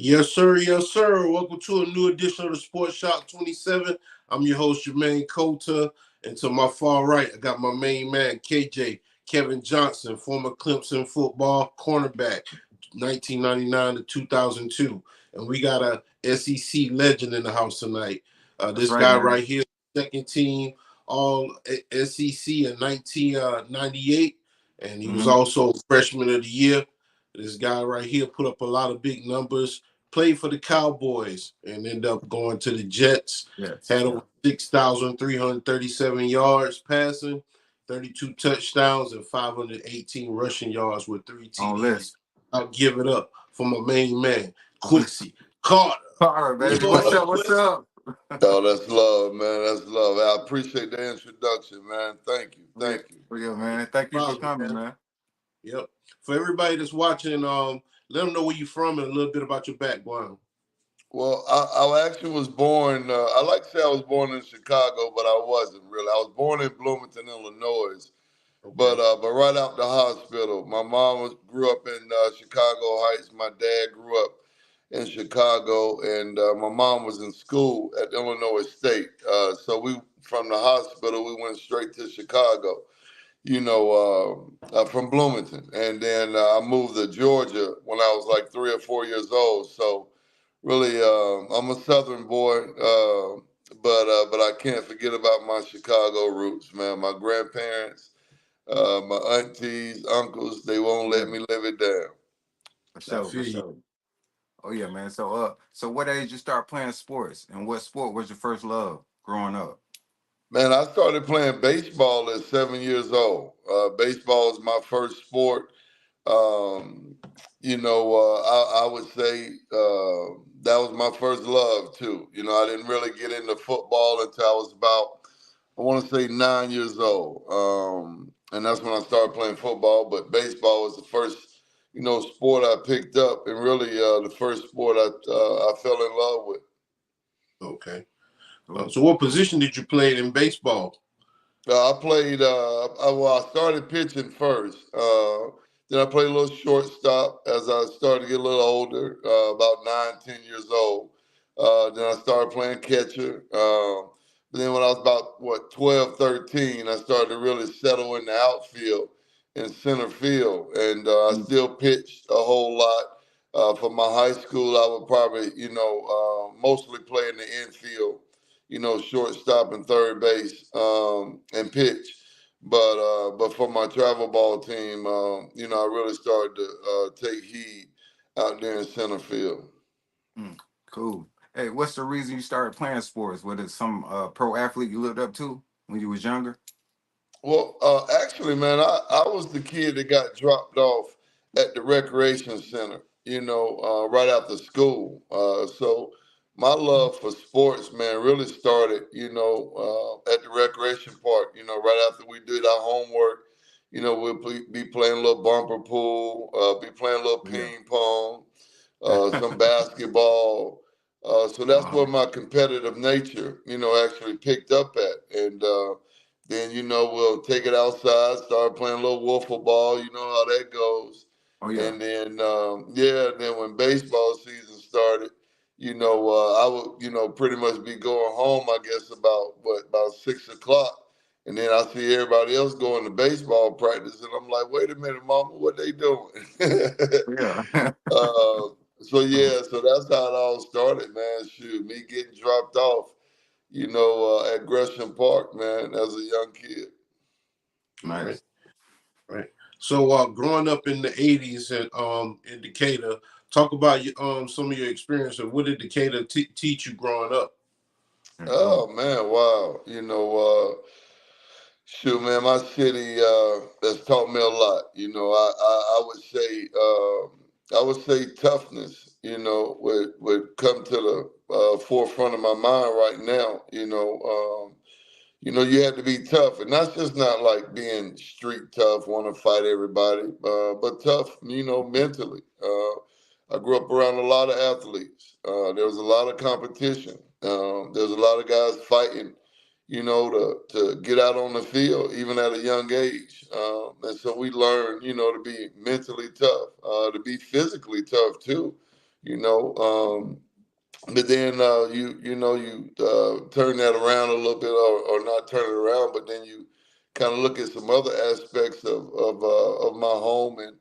Yes, sir. Yes, sir. Welcome to a new edition of the Sports Shop 27. I'm your host, Jermaine Coulter. And to my far right, I got my main man, KJ, Kevin Johnson, former Clemson football cornerback, 1999 to 2002. And we got a SEC legend in the house tonight. That's This right, guy man. right here, second team All SEC in 1998. And he was Mm-hmm. also freshman of the year. This guy right here put up a lot of big numbers, played for the Cowboys, and ended up going to the Jets. Yes. Had over 6,337 yards passing, 32 touchdowns, and 518 rushing yards with 3 On TDs. list. I'll give it up for my main man, Quincy Carter. Carter, What's baby. going What's on, up? What's Quincy? up? Oh, that's love, man. That's love. I appreciate the introduction, man. Thank you. Real, Thank you. real, man. Thank you for Problem, coming, man. man. Yep. For everybody that's watching, let them know where you're from and a little bit about your background. Well, I actually was born, I like to say I was born in Chicago, but I wasn't really. I was born in Bloomington, Illinois. But Okay. but right out the hospital, my mom grew up in Chicago Heights. My dad grew up in Chicago, and my mom was in school at Illinois State. So we from the hospital we went straight to Chicago. From Bloomington, and then I moved to Georgia when I was like 3 or 4 years old. So really, I'm a Southern boy, but I can't forget about my Chicago roots, man. My grandparents. My aunties, uncles, they won't let Yeah, me live it down. for I sure, for feel you. sure. Oh yeah, man. So what age you start playing sports, and what sport was your first love growing up? Man, I started playing baseball at 7 years old. Baseball is my first sport. Um, I would say that was my first love too. I didn't really get into football until I was about, I want to say 9 years old. And that's when I started playing football. But baseball was the first, sport I picked up, and really the first sport I fell in love with. Okay. Cool. So what position did you play in baseball? I played. I started pitching first. Then I played a little shortstop as I started to get a little older, about 9, 10 years old. Then I started playing catcher. But then when I was about 12, 13, I started to really settle in the outfield in center field, and I Mm. still pitched a whole lot. For my high school, I would probably, mostly play in the infield, shortstop and third base, and pitch. But for my travel ball team, I really started to take heed out there in center field. Mm. Cool. Hey, what's the reason you started playing sports? Was it some pro athlete you looked up to when you was younger? Well, actually, man, I was the kid that got dropped off at the recreation center, right after school. So my love for sports, man, really started, at the recreation park, right after we did our homework. We'll be playing a little bumper pool, be playing a little Yeah. ping pong, some basketball. So that's Uh, where my competitive nature, actually picked up at. And then, we'll take it outside, start playing a little wiffle ball. You know how that goes. oh yeah. And then, then when baseball season started, I would, pretty much be going home, I guess, about 6 o'clock. And then I see everybody else going to baseball practice, and I'm like, wait a minute, mama, what they doing? Yeah. uh, so that's how it all started, man. Shoot, me getting dropped off, at Gresham Park, man, as a young kid. Right. Nice. Right. So growing up in the 80s and in Decatur, talk about some of your experience and what did Decatur teach you growing up? Yeah, Oh cool. man, wow. Shoot, man, my city has taught me a lot. I would say toughness. Would come to the forefront of my mind right now. You have to be tough, and that's just not like being street tough, want to fight everybody, but tough, mentally. I grew up around a lot of athletes. There was a lot of competition. There's a lot of guys fighting, to get out on the field, even at a young age. And so we learned, to be mentally tough, to be physically tough too. you know. But then you turn that around a little bit, or not turn it around, but then you kind of look at some other aspects of my home, and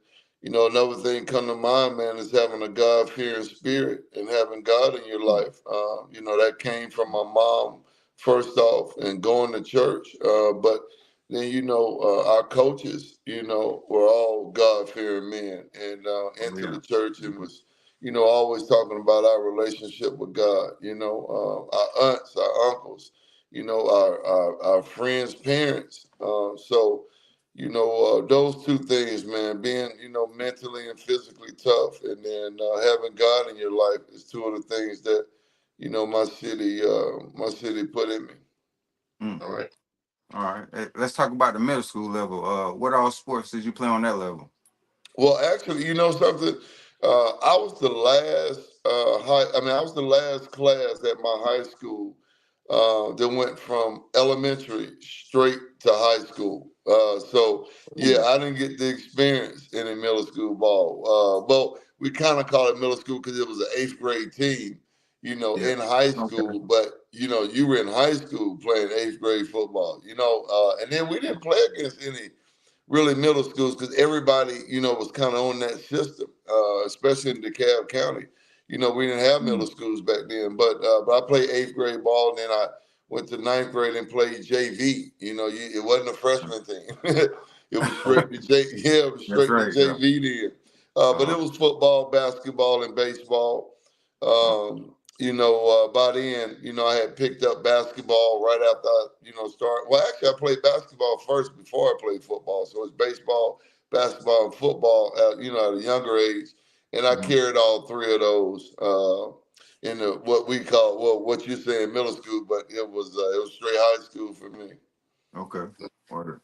another thing come to mind, man, is having a God fearing spirit and having God in your life. That came from my mom first off, and going to church, but then our coaches, were all God fearing men, and Oh into yeah. the church, and Mhm. was always talking about our relationship with God, our aunts, our uncles, our friends' parents. Those two things, man, being, mentally and physically tough, and then having God in your life is two of the things that, my city put in me. Mm. All right. All right. Let's talk about the middle school level. What all sports did you play on that level? Well, actually, you know something? I was the last I was the last class at my high school that went from elementary straight to high school. So yeah, Ooh. I didn't get the experience in a middle school ball. Well, we kind of call it middle school because it was an eighth grade team, Yeah. in high Okay. school. But you were in high school playing eighth grade football. And then we didn't play against any really middle schools because everybody, was kind of on that system, especially in DeKalb County. We didn't have middle Mm. schools back then, but I played eighth grade ball, and then I went to ninth grade and played JV. It wasn't a freshman team. It was straight to yeah, it was That's straight to right. Yeah. JV then. But Uh-huh. it was football, basketball, and baseball. Uh, By then, I had picked up basketball right after I, started. Well, actually, I played basketball first before I played football. So it's baseball, basketball, and football, at a younger age. And I mhm. carried all three of those in what we call, well, what you're saying middle school, but it was straight high school for me. Okay. Order.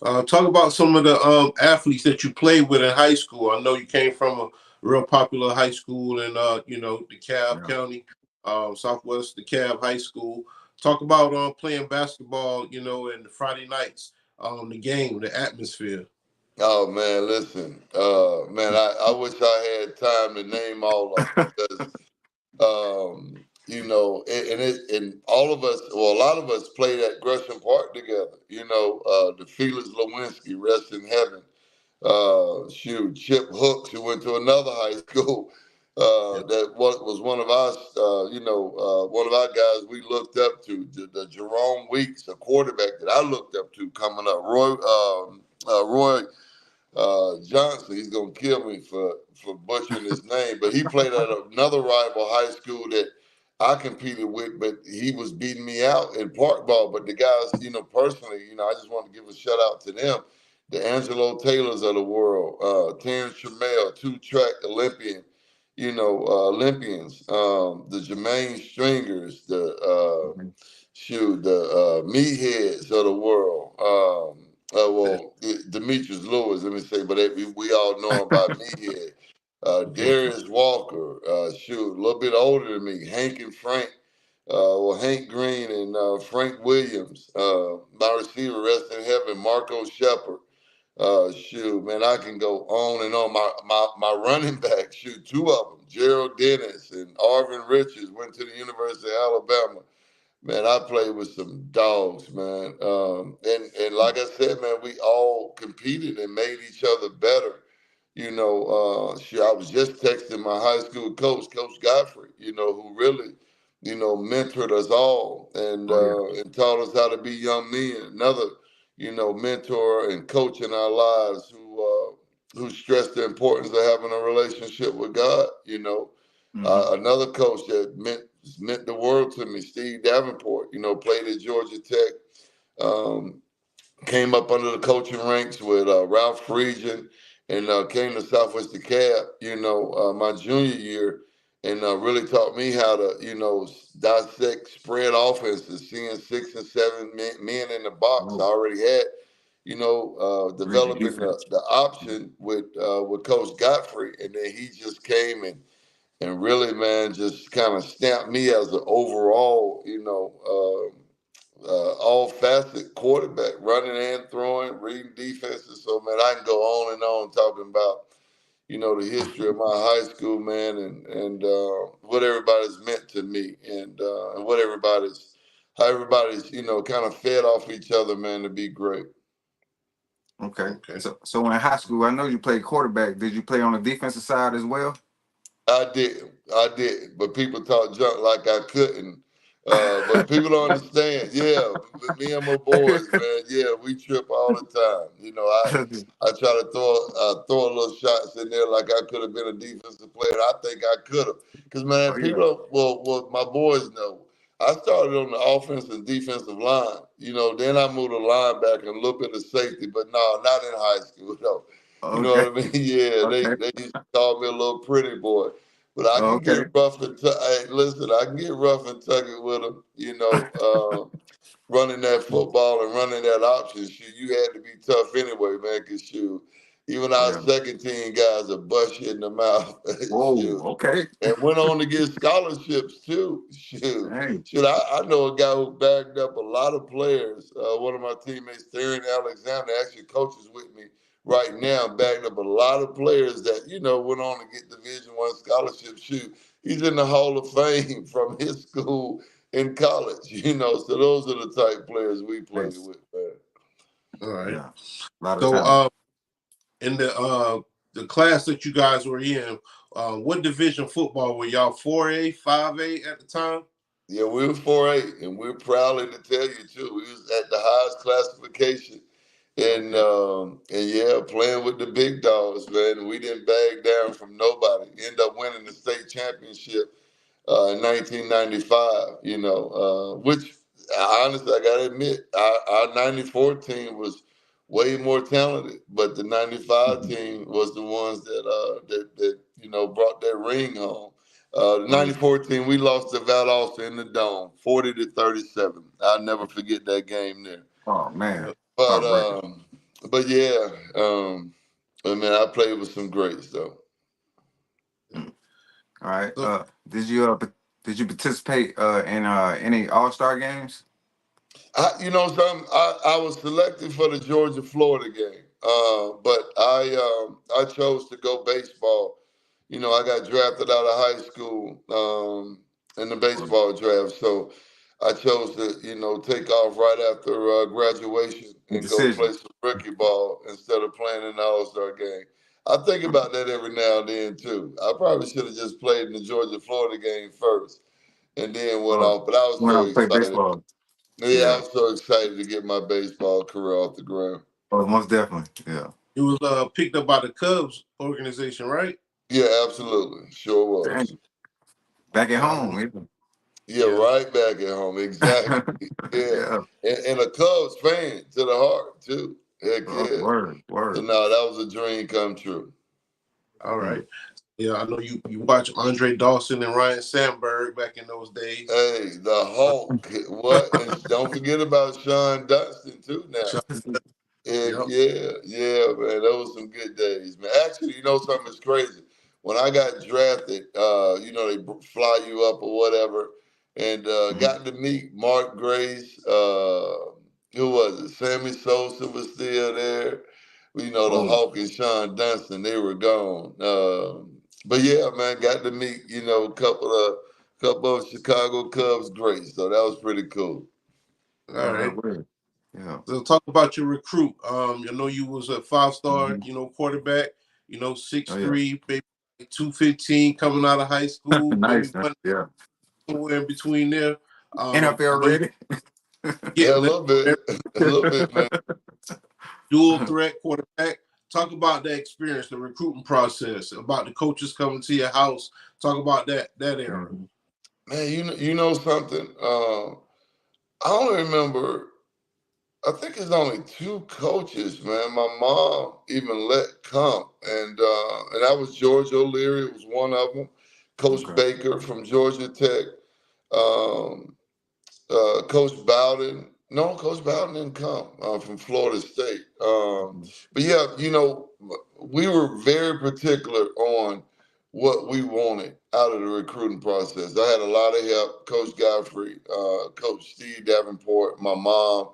Mm-hmm. Talk about some of the athletes that you played with in high school. I know you came from a real popular high school in DeKalb Yeah. County, Southwest DeKalb High School. Talk about playing basketball, and the Friday nights, the game, the atmosphere. Oh man, listen, man, I wish I had time to name all of them because and all of us, well, a lot of us played at Gresham Park together. The Felix Lewinsky, rest in heaven. Chip Hooks, who went to another high school. Yeah. That was one of us. One of our guys we looked up to, the Jerome Weeks, a quarterback that I looked up to coming up. Roy Johnson. He's gonna kill me for butchering his name, but he played at another rival high school that I competed with, but he was beating me out in park ball. But the guys, personally, I just want to give a shout out to them, the Angelo Taylors of the world, Terrence Trammell, two-track Olympian, Olympians, the Jermaine Stringers, Mhm. the meatheads of the world. Demetrius Lewis, let me say, but we all know him by meathead. Darius Walker, a little bit older than me. Hank and Frank, Hank Green and Frank Williams. My receiver, rest in heaven, Marco Shepard. Man, I can go on and on. My running back, two of them, Gerald Dennis and Arvin Richards, went to the University of Alabama. Man, I played with some dogs, man. And like I said, man, we all competed and made each other better. I was just texting my high school coach, Coach Godfrey, who really, mentored us all and Oh yeah. taught us how to be young men. Another, mentor and coach in our lives who stressed the importance of having a relationship with God. Hmm. Another coach that meant the world to me, Steve Davenport. Played at Georgia Tech. Um, Came up under the coaching ranks with Ralph Friedgen, and came to Southwest DeKalb, my junior year, and really taught me how to, dissect spread offenses, seeing 6 and 7 men in the box. I Oh, already had, read your developing the, defense. the option with Coach Godfrey, and then he just came and really, man, just kind of stamped me as an overall, all facet quarterback, running and throwing, reading defenses. So, man, I can go on and on talking about, the history of my high school, man, and what everybody's meant to me, and what how everybody's, kind of fed off each other, man, to be great. Okay. Okay. So in high school, I know you played quarterback. Did you play on the defensive side as well? I did, but people talk junk like I couldn't. But people don't understand. Yeah, me and my boys, man. Yeah, we trip all the time. I try to throw a little shots in there like I could have been a defensive player. I think I could have, because man, Oh people yeah. don't. Well, my boys know. I started on the offensive and defensive line. Then I moved to linebacker and a little bit of safety, but no, not in high school. No, you know Okay. what I mean? Yeah, Okay. they used to call me a little pretty boy. But I can get Okay. rough and hey, listen, I can get rough and tuggy with them. Running that football and running that option, shoot, you had to be tough anyway, man. Cause shoot, even Oh our yeah. second team guys will bust you in the mouth. Whoa. Shoot, Okay. and went on to get scholarships too. Shoot, Dang. shoot, I know a guy who bagged up a lot of players. One of my teammates, Theron Alexander, actually coaches with me right now, bagged up a lot of players that went on to get Division I scholarships. Shoot, he's in the Hall of Fame from his school in college. So those are the type players we played Nice. with, man. All right. Yeah. A lot of So talent. in the class that you guys were in, what division football were y'all? 4A, 5A at the time? Yeah, we were 4A, and we're proudly to tell you too. We was at the highest classification, Okay. and yeah, playing with the big dogs, man. We didn't bag down from nobody. End up winning the state championship in 1995. Which honestly, I gotta admit, our '94 team was way more talented, but the '95 Mhm. team was the ones that brought that ring home. The Oh yeah. '94 team, we lost to Valdosta in the Dome, 40-37. I'll never forget that game there. Oh man. Yeah. But Heartbreaking. yeah, I mean, I played with some greats though. Mm. All right. So Did you participate in any All-Star games? I was selected for the Georgia Florida game, but I chose to go baseball. I got drafted out of high school in the Or baseball draft, so I chose to take off right after graduation the and go play decision? some rookie ball instead of playing in the All Star game. I think about that every now and then too. I probably should have just played in the Georgia Florida game first and then went Oh, off, but I was when so I play excited. baseball. Yeah, I Yeah. was so excited to get my baseball career off the ground. Oh, most definitely. Yeah. you was picked up by the Cubs organization, right? Yeah, absolutely. Sure was. Dang. Back at Yeah, I remember. home. Yeah. Yeah, Yeah. right back at home. Exactly. Yeah. Yeah. And a Cubs fan to the heart, too. Heck Oh, yeah. word. So, Word. no, that was a dream come true. All Mm. right. Yeah, I know you watch Andre Dawson and Ryan Sandberg back in those days. Hey, the Hulk. What? And don't forget about Sean Dunston, too, now. So, Heck yep. yeah, yeah, man. Those some good days, man. Actually, something that's crazy. When I got drafted, they fly you up or whatever, and Mhm. got to meet Mark Grace. Who was it? Sammy Sosa was still there. The Oh, Hawk and Sean Dunston, they were gone. But yeah, man, got to meet a couple of Chicago Cubs greats. So that was pretty cool. All that right. word. Yeah. So talk about your recruit. I know you was a 5-star, Mhm. quarterback, Oh yeah. 6'3", maybe 215 coming out of high school, maybe Nice. Yeah. somewhere in between there. I NFL know you ready. Yeah, a get little bit, a little bit, man. dual threat quarterback. Talk about that experience, the recruiting process, about the coaches coming to your house. Talk about that era. Mhm. Man, you know something? I only remember. I think it's only two coaches, man. My mom even let come, and that was George O'Leary. Was one of them. Coach Okay. Baker from Georgia Tech. Um, Coach Bowden. No, Coach Bowden didn't come from Florida State. Mhm. But yeah, we were very particular on what we wanted out of the recruiting process. I had a lot of help, Coach Godfrey, Coach Steve Davenport, my mom,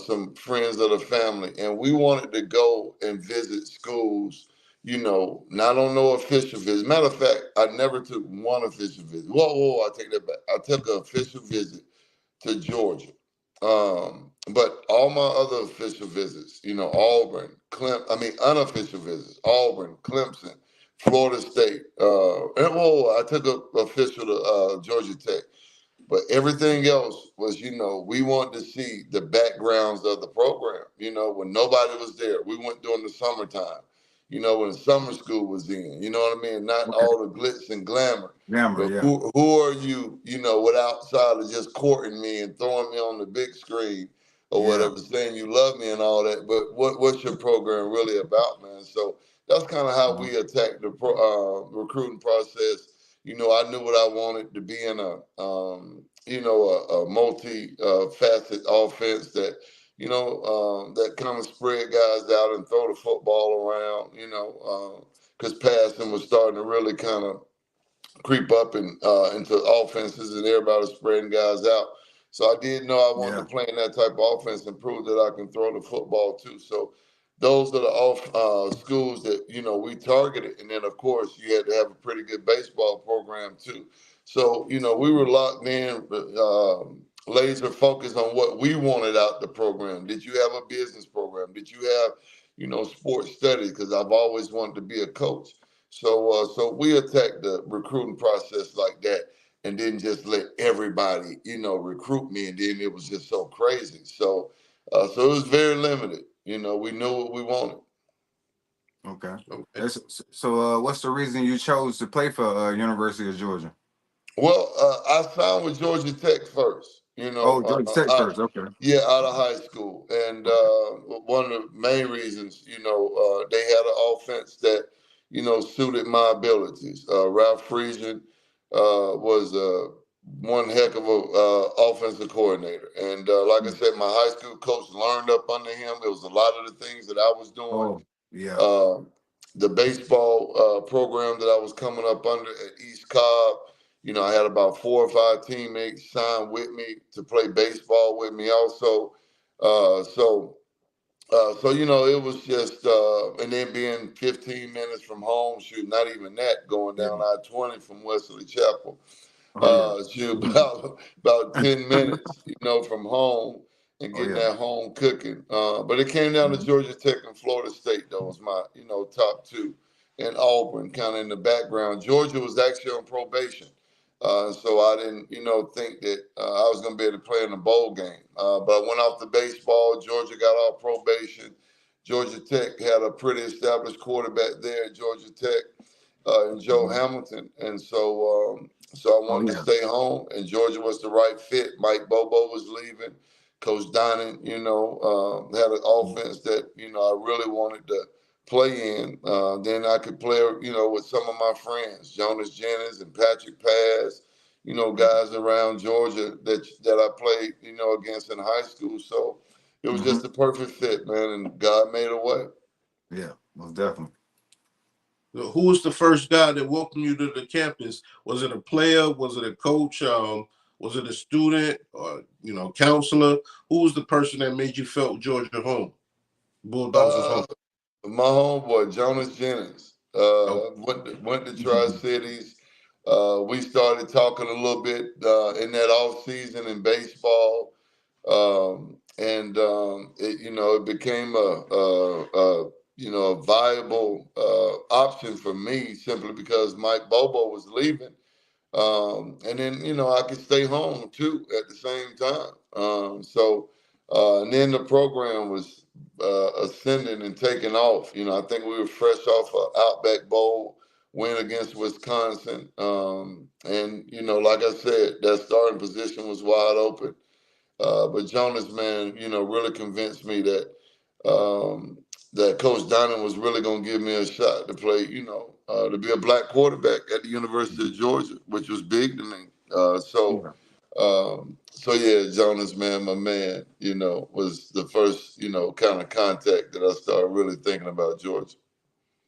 some friends of the family, and we wanted to go and visit schools, not on no official visit. Matter of fact, I never took one official visit. Whoa, I take that back. I took an official visit to Georgia. But all my other official visits, Auburn, unofficial visits, Auburn, Clemson, Florida State, and I took a official to Georgia Tech. But everything else was, we wanted to see the backgrounds of the program. When nobody was there, we went during the summertime. When summer school was in. You know what I mean? Not Okay. all the glitz and glamour. Glamour, But yeah. who are you? With outside of just courting me and throwing me on the big screen or Yeah. whatever, saying you love me and all that. But what's your program really about, man? So that's kind of how we attacked the recruiting process. I knew what I wanted to be in a multi-facet offense that, that kind of spread guys out and throw the football around, because passing was starting to really kind of creep up into offenses and everybody was spreading guys out. So I did know I wanted to play in that type of offense and prove that I can throw the football too. So those are the schools that we targeted, and then of course you had to have a pretty good baseball program too. So we were locked in, laser focused on what we wanted out the program. Did you have a business program? Did you have sports studies? Because I've always wanted to be a coach. So we attacked the recruiting process like that, and didn't just let everybody recruit me, and then it was just so crazy. So it was very limited. We knew what we wanted. Okay. Okay. So what's the reason you chose to play for University of Georgia? Well, I signed with Georgia Tech first. Oh, Georgia Tech first. Okay. Yeah, out of high school, and Okay. one of the main reasons, they had an offense that, suited my abilities. Ralph Friesen was one heck of a offensive coordinator, and like I said, my high school coach learned up under him. There was a lot of the things that I was doing. Oh, yeah. The baseball program that I was coming up under at East Cobb. I had about 4 or 5 teammates sign with me to play baseball with me also. So it was just, and then being 15 minutes from home, shoot, not even that, going Yeah. down I-20 from Wesley Chapel. Oh, yeah. Shoot, about 10 minutes, from home and Oh, getting yeah. that home cooking. But it came down to Mhm. Georgia Tech and Florida State. That was my, top two. And Auburn kind of in the background. Georgia was actually on probation. So I didn't, think that I was going to be able to play in the bowl game. But I went off the baseball. Georgia got off probation. Georgia Tech had a pretty established quarterback there at Georgia Tech, and Joe Mhm. Hamilton. And so I Oh, wanted to yeah. stay home, and Georgia was the right fit. Mike Bobo was leaving. Coach Donnan, had an offense that, I really wanted to play in. Then I could play, with some of my friends, Jonas Jennings and Patrick Paz, guys around Georgia that I played, against in high school. So it was Mm-hmm. just the perfect fit, man, and God made a way. Yeah, most definitely. Who was the first guy that welcomed you to the campus? Was it a player? Was it a coach? Was it a student or counselor? Who was the person that made you felt Georgia home? Bulldogs was Uh, home. my homeboy Jonas Jennings Oh, went to Tri Cities. We started talking a little bit in that off season in baseball, and it became a viable option for me simply because Mike Bobo was leaving. And then, I could stay home too at the same time. And then the program was ascending and taking off. I think we were fresh off a Outback Bowl win against Wisconsin. And, like I said, that starting position was wide open. But Jonas, man, really convinced me um, that Coach Donnan was really going to give me a shot to play, to be a black quarterback at the University of Georgia, which was big to me. Yeah. So yeah, Jonas, man, my man, was the first, kind of contact that I started really thinking about Georgia.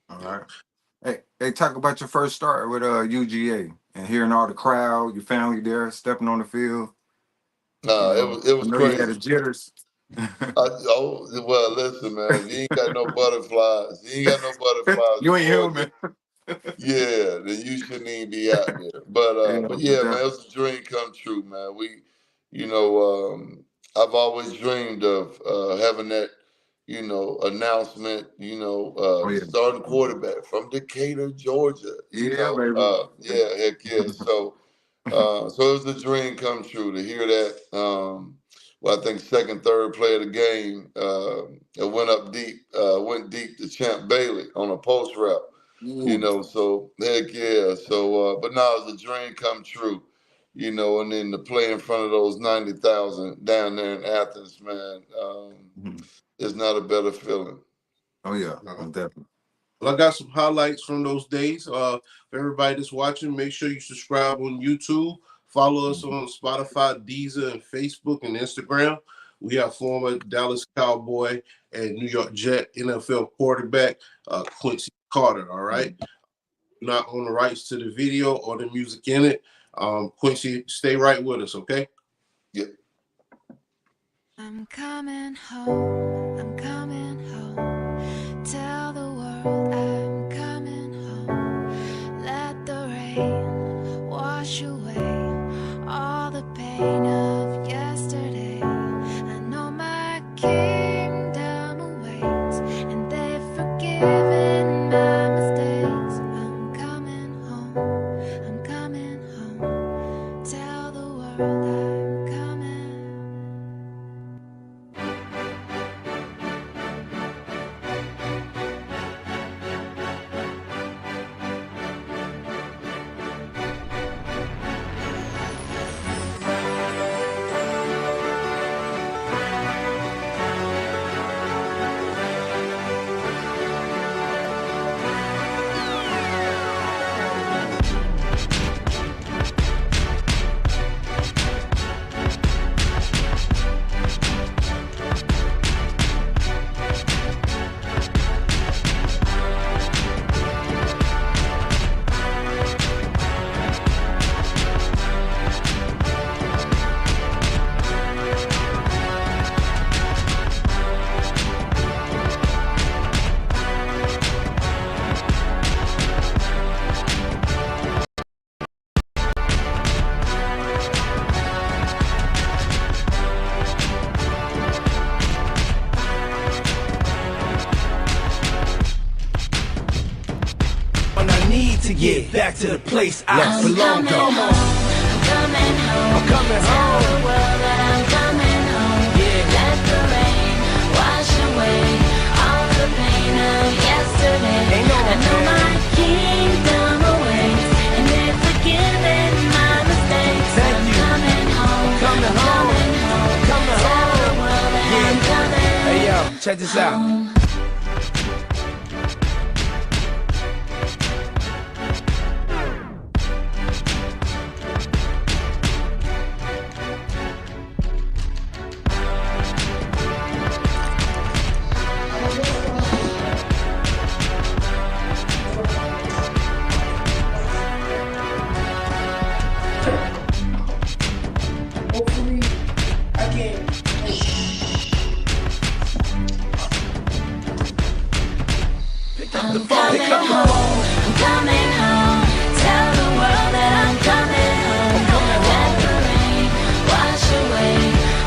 All right. Hey, talk about your first start with UGA and hearing all the crowd, your family there, stepping on the field. It was I know you had the crazy. jitters. Well, listen, man. If you ain't got no butterflies, You ain't Georgia. human. Yeah, then you shouldn't even be out there. But Yeah, yeah, man, it was a dream come true, man. You know, I've always dreamed of having that, announcement. oh yeah, Starting quarterback from Decatur, Georgia. yeah, baby. Yeah, heck yeah. So it was a dream come true to hear that. Well, I think second, third play of the game, it went deep to Champ Bailey on a post route. Ooh. So heck yeah. So, but now it's a dream come true. And then to play in front of those 90,000 down there in Athens, man, Mhm. it's not a better feeling. Oh yeah, Uh, definitely. Well, I got some highlights from those days. For everybody that's watching, make sure you subscribe on YouTube. Follow us Mhm. on Spotify, Deezer, and Facebook and Instagram. We have former Dallas Cowboy and New York Jet NFL quarterback Quincy Carter. All right, not on the rights to the video or the music in it. Quincy, stay right with us, okay? Yeah. I'm coming home, I'm coming home. Tell the world I'm coming home. Let the rain wash away all the pain of yesterday. I know my kingdom awaits, and they've forgiven my mistakes. I'm coming home, I'm coming home. Tell the world I'm coming. To get back to the place I belong to. I'm coming home. I'm coming home. Tell the world that I'm coming home. Yeah. Let the rain wash away all the pain of yesterday. Ain't no I know pain. my kingdom awaits, and they've forgiven my mistakes. Thank I'm you. coming home. Coming I'm home. coming home. Coming Tell home. the world that Yeah. I'm coming. Hey yo, check this out. Hopefully, I can. I'm coming home, I'm coming home. Tell the world that I'm coming home. Let the rain wash away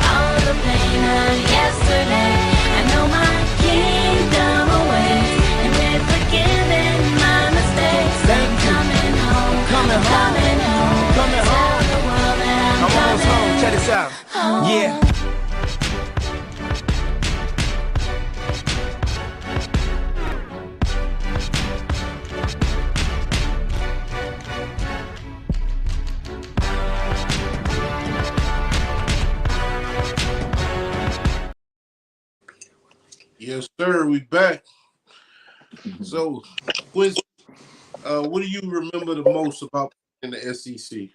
all the pain of yesterday. I know my kingdom awaits, and they've forgiven my mistakes. Thank I'm you. coming home, Coming I'm home. coming home. Coming Tell home. the world that I'm I'm almost home. coming Check this out. home. Yeah. Yes, sir. We back. So, Quincy, what do you remember the most about in the SEC?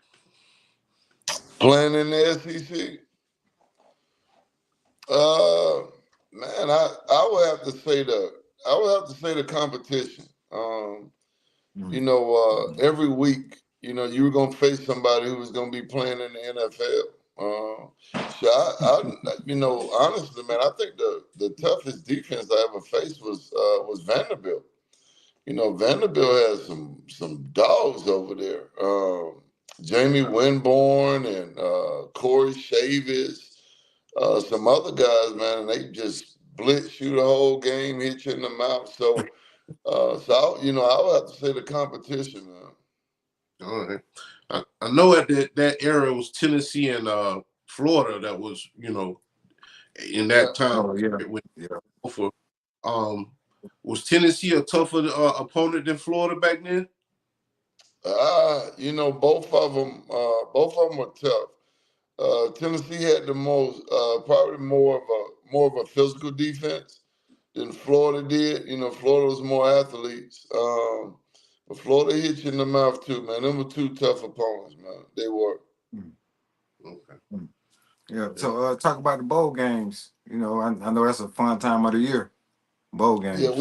Playing in the SEC. Man, I would have to say the competition. Every week, you were gonna face somebody who was gonna be playing in the NFL. So honestly, man, I think the toughest defense I ever faced was Vanderbilt. Vanderbilt has some dogs over there. Jamie Winborn and Corey Chavis, some other guys, man, and they just blitz you the whole game, hit you in the mouth. I would have to say the competition, man. All right. I know at that era it was Tennessee and Florida that was, in Yeah. that time Oh yeah, with yeah. for was Tennessee a tougher opponent than Florida back then? Both of them were tough. Tennessee had the most, probably more of a physical defense than Florida did. Florida was more athletes. But Florida hit you in the mouth too, man. Them were two tough opponents, man. They were. Mm, Okay. mm. Yeah. So talk about the bowl games. I know that's a fun time of the year. Bowl Yeah, games.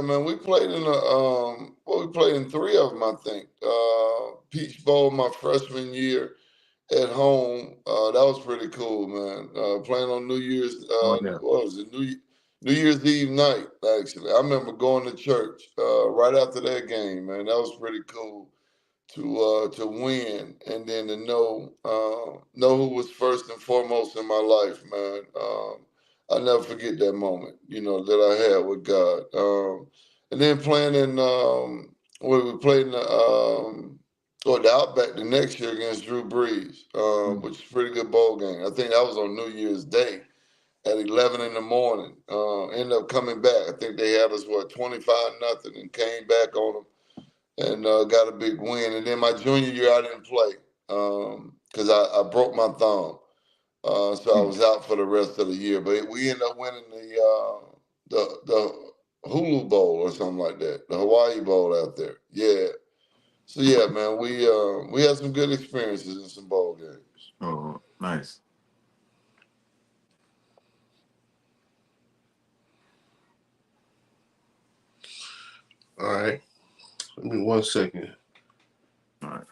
man. We played we played in three of them, I think. Peach Bowl my freshman year at home. That was pretty cool, man. Playing on New Year's, Oh yeah. what was it? New Year's Eve night, actually. I remember going to church right after that game, man. That was pretty cool to win and then to know who was first and foremost in my life, man. I'll never forget that moment, that I had with God. And then playing in when we played in the Outback the next year against Drew Brees, Mm. which is a pretty good bowl game. I think that was on New Year's Day at 11 in the morning. Ended up coming back. I think they had us 25-0 and came back on them and got a big win. And then my junior year, I didn't play because I broke my thumb, so I Mm. was out for the rest of the year. But we ended up winning the Hulu Bowl or something like that, the Hawaii Bowl out there. Yeah. So yeah, man, we had some good experiences in some bowl games. Oh, nice. All right. Give me 1 second. All right.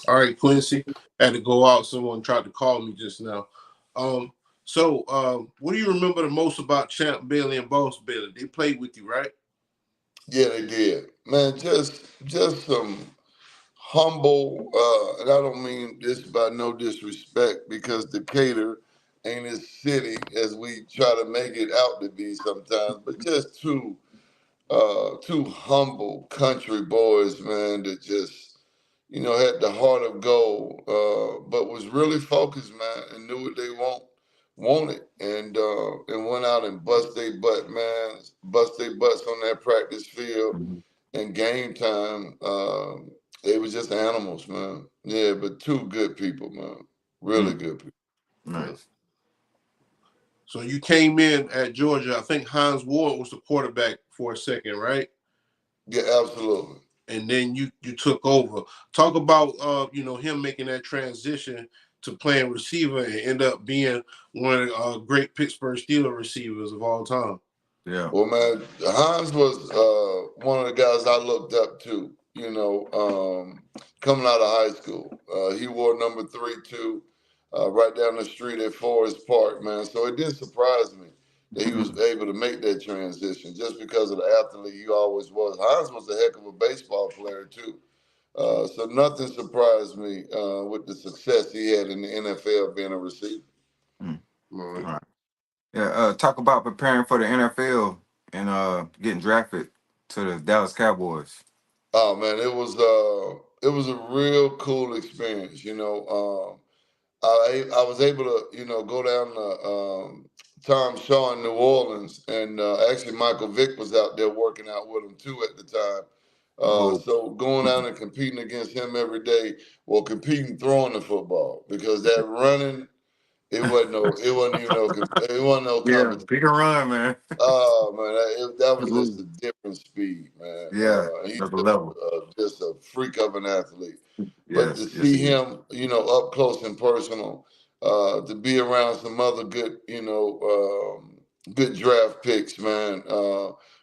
All right, Quincy. Had to go out. Someone tried to call me just now. What do you remember the most about Champ Bailey and Boss Bailey? They played with you, right? Yeah, they did, man. Just some humble, and I don't mean this by no disrespect, because Decatur ain't as city as we try to make it out to be sometimes, but just two humble country boys, man, that just had the heart of gold, but was really focused, man, and knew what they wanted, and went out and bust their butt, man, bust their butts on that practice field Mhm. and game time. They was just animals, man. Yeah, but two good people, man. Really Mm. good people. Yeah. Nice. So you came in at Georgia. I think Hines Ward was the quarterback for a second, right? Yeah, absolutely. And then you took over. Talk about him making that transition to playing receiver and end up being one of the great Pittsburgh Steelers receivers of all time. Yeah. Well, man, Hans was one of the guys I looked up to, coming out of high school. He wore number 32 right down the street at Forest Park, man. So it did surprise me that he was able to make that transition just because of the athlete he always was. Hans was a heck of a baseball player, too. So nothing surprised me with the success he had in the NFL being a receiver. Mm. All All right. right. Yeah. Talk about preparing for the NFL and getting drafted to the Dallas Cowboys. Oh man, it was a real cool experience. I was able to go down to Tom Shaw in New Orleans, and actually Michael Vick was out there working out with him too at the time. Oh. So going out and competing against him every day, well, competing throwing the football, because that running, it wasn't no Yeah. competition. Pick a run, man. Oh man, that was just a different speed, man. Yeah. He's Another level. just a freak of an athlete. But to Yes. Yes, see he is. him, up close and personal, to be around some other good, good draft picks, man,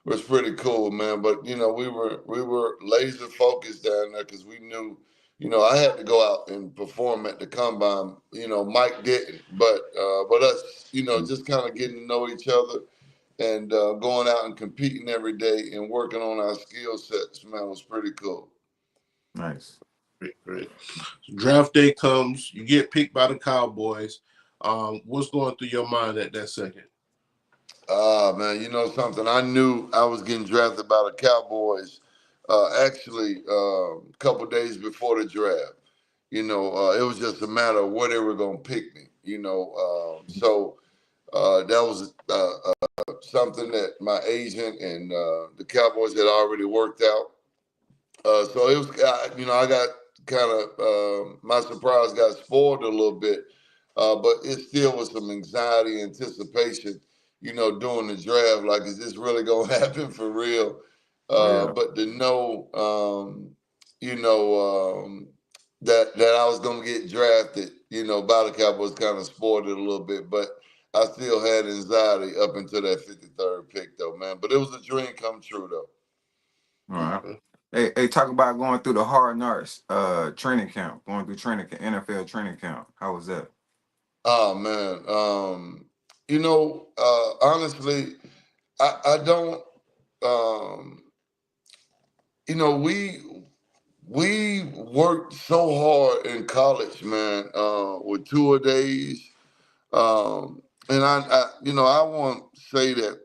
was pretty cool, man. But we were laser focused down there because we knew, I had to go out and perform at the combine. Mike didn't, but us, just kind of getting to know each other and going out and competing every day and working on our skill sets, man, was pretty cool. Nice. Great. Draft day comes, you get picked by the Cowboys. What's going through your mind at that second? Man, you know something? I knew I was getting drafted by the Cowboys actually a couple days before the draft. It was just a matter of where they were going to pick me, so that was something that my agent and the Cowboys had already worked out. So it was, I got kind of, my surprise got spoiled a little bit, but it still was some anxiety, anticipation, during the draft. Like, is this really going to happen for real? Yeah. But to know, you know, that I was going to get drafted, by the Cowboys kind of spoiled it a little bit. But I still had anxiety up until that 53rd pick, though, man. But it was a dream come true, though. All right. Hey, talk about going through the hard knocks training camp, going through NFL training camp. How was that? Oh man, honestly, I don't. Um, we worked so hard in college, man, with tour days, and I want to say that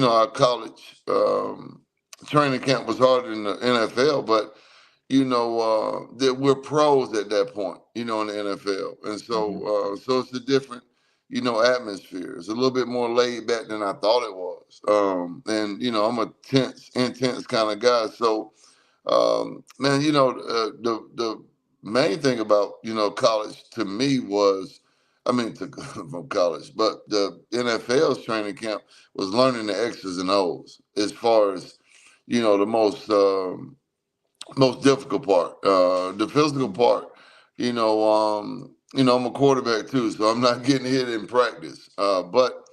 our college training camp was harder than the NFL, but that we're pros at that point, in the NFL. And so it's a different, atmosphere. It's a little bit more laid back than I thought it was. And, I'm a intense kind of guy. So, man, the main thing about, college to me was, from college, but the NFL's training camp was learning the X's and O's as far as, the most difficult part. The physical part, I'm a quarterback too, so I'm not getting hit in practice. But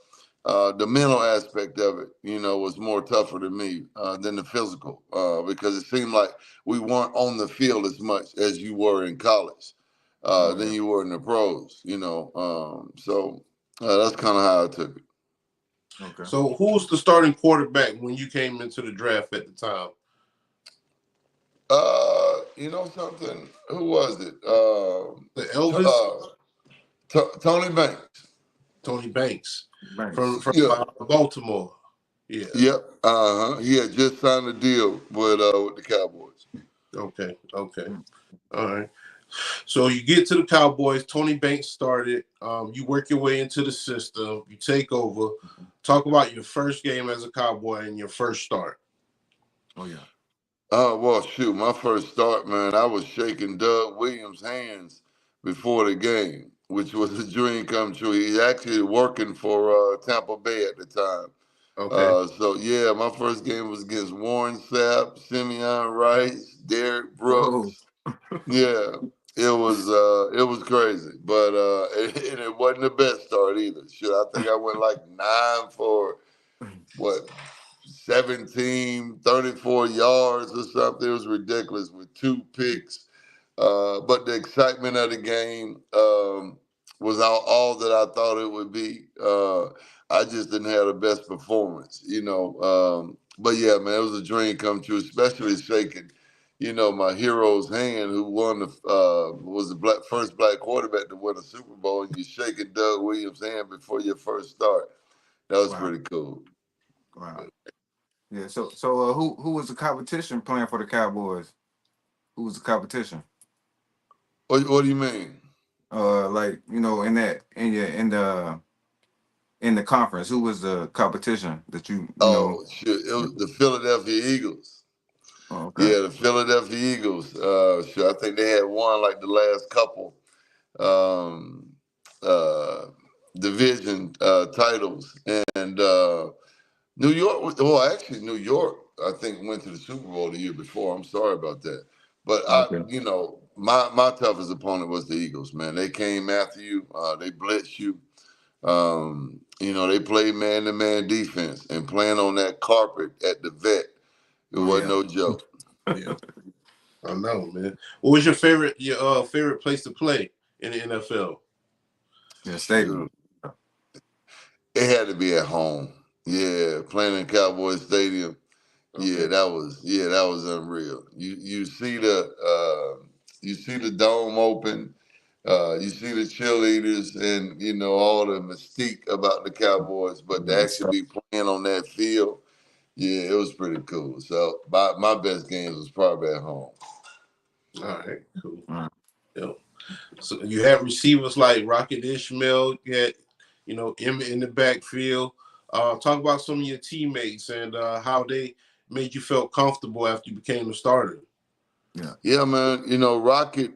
the mental aspect of it, was more tougher to me than the physical because it seemed like we weren't on the field as much as you were in college than you were in the pros, So that's kind of how I took it. Okay. So who was the starting quarterback when you came into the draft at the time? You know something? Who was it? The Elvis? Tony Banks. Tony Banks Thanks. from Yeah. Baltimore. Yeah. Yep. He had just signed a deal with the Cowboys. Okay. All right. So you get to the Cowboys. Tony Banks started. You work your way into the system. You take over. Talk about your first game as a Cowboy and your first start. Oh yeah. Well, shoot, my first start, man, I was shaking Doug Williams' hands before the game, which was a dream come true. He actually working for Tampa Bay at the time. Okay. So yeah, my first game was against Warren Sapp, Simeon Rice, Derek Whoa. Brooks. Yeah, it was crazy, but and it wasn't the best start either. Shit, I think I went like 9 for what 17, 34 yards or something. It was ridiculous with 2 picks. But the excitement of the game was all that I thought it would be. I just didn't have the best performance, But yeah, man, it was a dream come true, especially shaking, my hero's hand who won was the first black quarterback to win a Super Bowl, and you shaking Doug Williams' hand before your first start. That was Wow. pretty cool. Wow. Yeah. So who was the competition playing for the Cowboys? Who was the competition? What do you mean? Like in the conference, who was the competition that you know? Oh, shit. It was the Philadelphia Eagles. Oh, okay. Yeah, the Philadelphia Eagles. Sure, I think they had won like the last couple um, uh, division titles. And New York, actually, New York, I think, went to the Super Bowl the year before. I'm sorry about that. But, Okay. my toughest opponent was the Eagles, man. They came after you. They blitzed you. They played man-to-man defense and playing on that carpet at the vet. It Oh wasn't yeah. no joke. Yeah, I know, man. What was your favorite place to play in the NFL? Yeah, stadium. Shoot. It had to be at home. Yeah, playing in Cowboys Stadium. Okay. That was unreal. You see the dome open, you see the cheerleaders and all the mystique about the Cowboys, but to actually be playing on that field, yeah, it was pretty cool. So my best games was probably at home. All right, cool. All right. Yep. So you had receivers like Rocket Ishmael, you had, Emmett in the backfield. Talk about some of your teammates and how they made you feel comfortable after you became a starter. Yeah, man. Rocket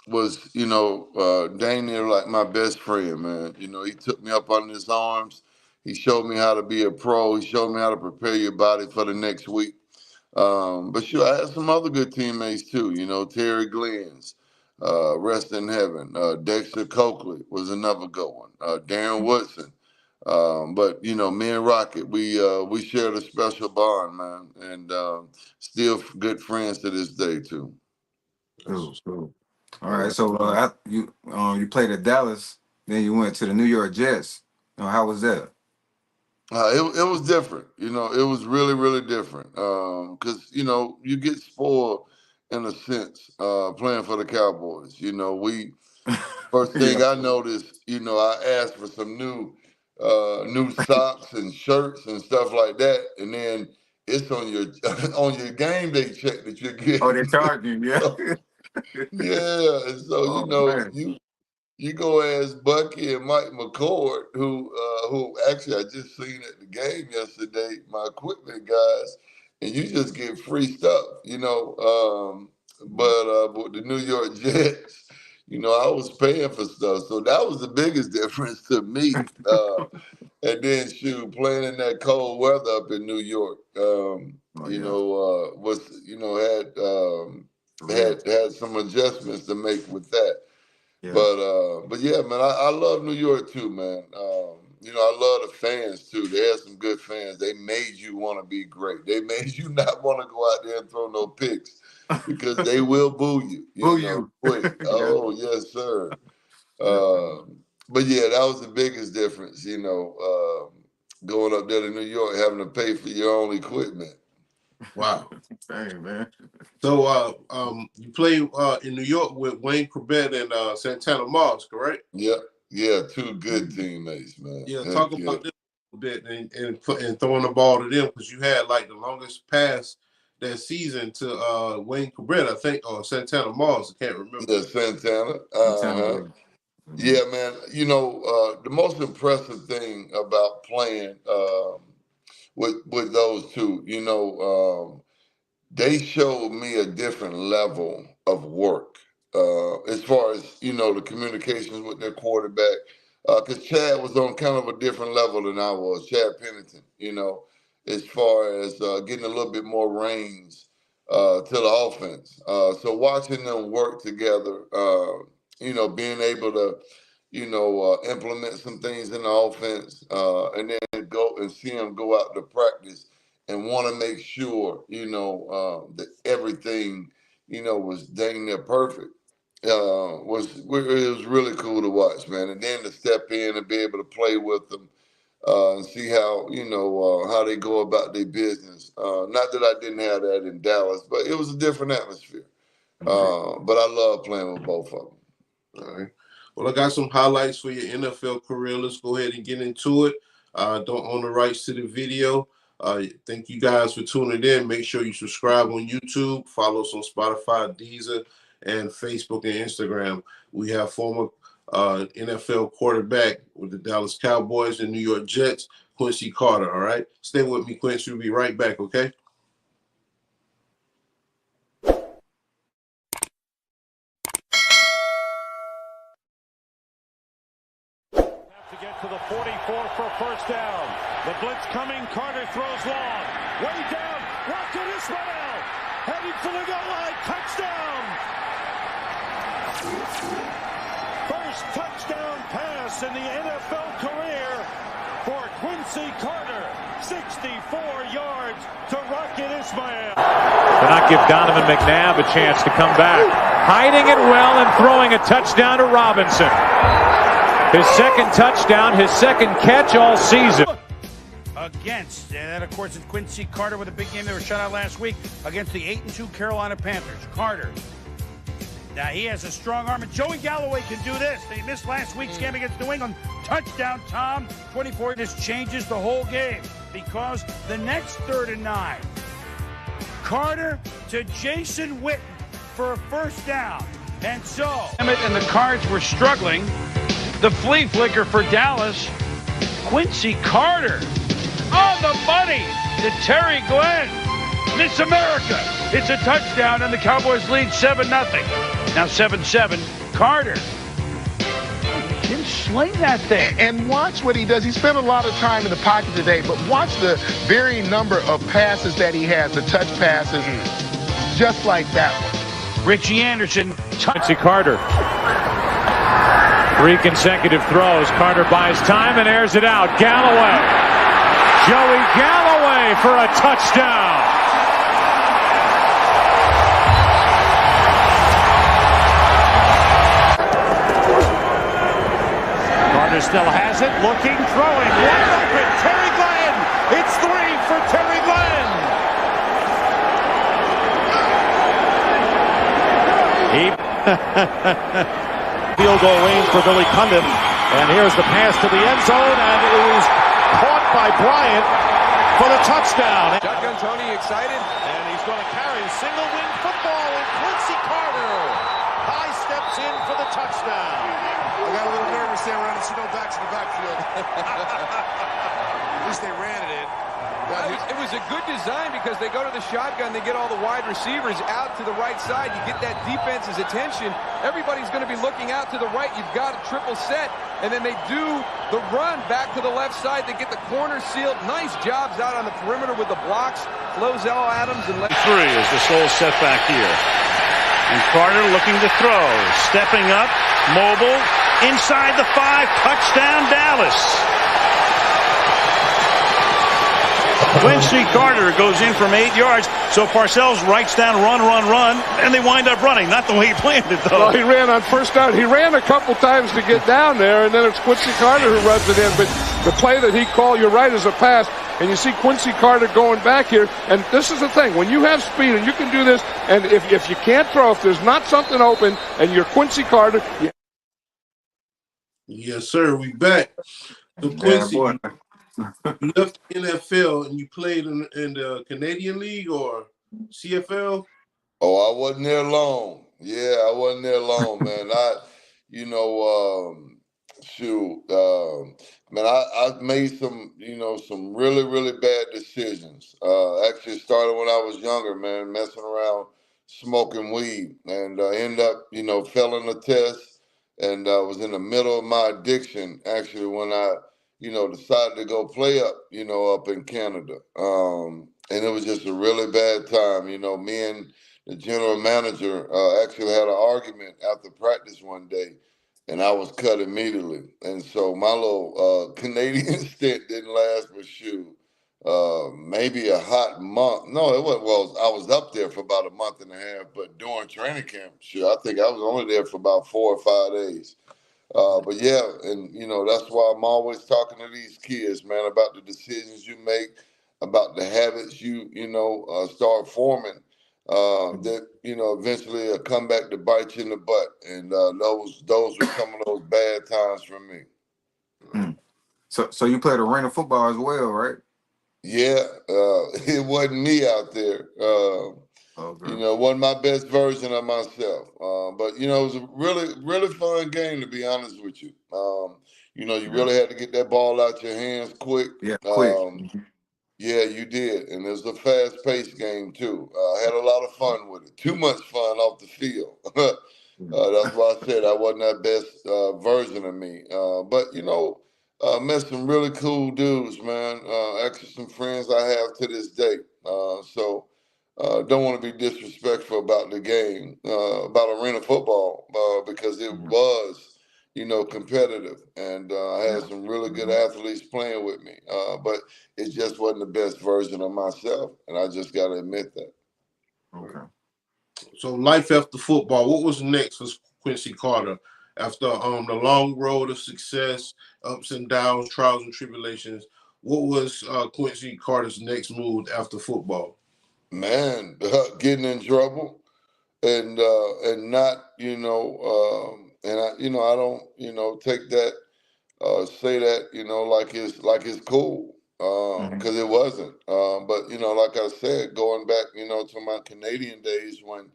was, dang near like my best friend, man. He took me up under his arms. He showed me how to be a pro. He showed me how to prepare your body for the next week. But sure, I had some other good teammates too. Terry Glenn's, rest in heaven. Dexter Coakley was another good one. Darren Woodson. But me and Rocket, we shared a special bond, man, and still good friends to this day too. Cool. All right. So you played at Dallas, then you went to the New York Jets. How was that? It was different. It was really, really different. Because you get spoiled in a sense playing for the Cowboys. We first thing Yeah. I noticed, I asked for some new socks and shirts and stuff like that, and then it's on your on your game day check that you're Oh, they getting. charged you, yeah. Yeah, and so Oh man. you go ask Bucky and Mike McCord, who actually I just seen at the game yesterday, my equipment guys, and you just get free stuff. But with the New York Jets, I was paying for stuff, so that was the biggest difference to me. And then shoot, playing in that cold weather up in New York, Oh yeah. was For real. had some adjustments to make with that. Yeah. But yeah, man, I love New York too, man. I love the fans too. They had some good fans. They made you want to be great. They made you not want to go out there and throw no picks because they will boo you, Who you? quick. Yeah. Oh, yes, sir. Yeah. But yeah, that was the biggest difference, going up there to New York, having to pay for your own equipment. Wow. Dang, man. So you play in New York with Wayne Corbett and Santana Moss, correct? Yeah, two good teammates, man. Yeah, Heck talk yeah. about this a bit and throwing the ball to them because you had like the longest pass that season to Wayne Corbett, I think, or Santana Moss. I can't remember. Yeah, Santana. Yeah. Yeah, man. The most impressive thing about playing with those two, they showed me a different level of work as far as the communications with their quarterback. Because Chad was on kind of a different level than I was, Chad Pennington. As far as getting a little bit more range to the offense. So watching them work together, being able to implement some things in the offense, and then go and see them go out to practice and want to make sure, that everything, was dang near perfect. It was really cool to watch, man. And then to step in and be able to play with them, and see how, how they go about their business. Not that I didn't have that in Dallas, but it was a different atmosphere. But I love playing with both of them. All right. Well, I got some highlights for your NFL career. Let's go ahead and get into it. Don't own the rights to the video. Thank you guys for tuning in. Make sure you subscribe on YouTube. Follow us on Spotify, Deezer, and Facebook and Instagram. We have former NFL quarterback with the Dallas Cowboys and New York Jets, Quincy Carter. All right. Stay with me, Quincy. We'll be right back, okay? To get to the 44 for first down. The blitz coming. Carter throws long. Way down. Rocket Ismail. Heading for the goal line. Touchdown. First touchdown pass in the NFL career for Quincy Carter. 64 yards to Rocket Ismail. To not give Donovan McNabb a chance to come back. Hiding it well and throwing a touchdown to Robinson. His second touchdown, his second catch all season. Against, and then of course it's Quincy Carter with a big game. They were shut out last week against the 8-2 Carolina Panthers. Carter. Now he has a strong arm, and Joey Galloway can do this. They missed last week's game against New England. Touchdown, Tom. 24. This changes the whole game because the next 3rd and 9. Carter to Jason Witten for a first down. And so, Emmett and the Cards were struggling. The flea flicker for Dallas. Quincy Carter on the money to Terry Glenn. Miss America. It's a touchdown, and the Cowboys lead 7-0. Now 7-7. Carter can sling that thing. And watch what he does. He spent a lot of time in the pocket today, but watch the varying number of passes that he has, the touch passes, just like that one. Richie Anderson. Quincy Carter. 3 consecutive throws. Carter buys time and airs it out. Galloway. Joey Galloway for a touchdown. Carter still has it. Looking, throwing. Wide open. Terry Glenn. It's 3 for Terry Glenn. Field goal range for Billy Cundin. And here's the pass to the end zone, and it was caught by Bryant for the touchdown. Shotgun Tony excited, And he's going to carry a single wing football, and Quincy Carter high steps in for the touchdown. I got a little nervous there when I didn't see no backs in the backfield. At least they ran it in. It was a good design because they go to the shotgun, they get all the wide receivers out to the right side. You get that defense's attention. Everybody's going to be looking out to the right. You've got a triple set, and then they do the run back to the left side. They get the corner sealed. Nice jobs out on the perimeter with the blocks. Flozell Adams and 3 is the sole setback here. And Carter looking to throw. Stepping up, mobile, inside the 5, touchdown Dallas. Quincy Carter goes in from 8 yards, so Parcells writes down run, and they wind up running. Not the way he planned it, though. Well, he ran on first down. He ran a couple times to get down there, and then it's Quincy Carter who runs it in. But the play that he called, you're right, is a pass. And you see Quincy Carter going back here. And this is the thing. When you have speed and you can do this, and if you can't throw, if there's not something open, and you're Quincy Carter. Yes, sir. We back. So Quincy, you left the NFL and you played in the Canadian League or CFL? Oh, I wasn't there long. Yeah, I wasn't there long, man. Man, I made some really, really bad decisions. Actually started when I was younger, man, messing around, smoking weed, and end up, failing a test, and was in the middle of my addiction, actually, when I decided to go play up, up in Canada. And it was just a really bad time. Me and the general manager actually had an argument after practice one day, and I was cut immediately. And so my little Canadian stint didn't last but maybe a hot month. No, it wasn't. Well, I was up there for about a month and a half, but during training camp, I think I was only there for about 4 or 5 days. But yeah, and that's why I'm always talking to these kids, man, about the decisions you make, about the habits you start forming, that eventually come back to bite you in the butt. And those were some of those bad times for me. So you played arena football as well, right? Yeah, it wasn't me out there. Wasn't my best version of myself. But it was a really, really fun game, to be honest with you. You really had to get that ball out your hands quick. Yeah, quick. Yeah, you did. And it was a fast-paced game, too. I had a lot of fun with it. Too much fun off the field. That's why I said I wasn't that best version of me. But, met some really cool dudes, man. Actually, some friends I have to this day. So don't want to be disrespectful about the game, about arena football, because it was competitive. And I had some really good athletes playing with me. But it just wasn't the best version of myself. And I just got to admit that. Okay. So life after football, what was next for Quincy Carter after the long road of success, ups and downs, trials and tribulations? What was Quincy Carter's next move after football? Man, getting in trouble and not, and I don't, take that, say that, like it's cool, because it wasn't. But like I said, going back, to my Canadian days when.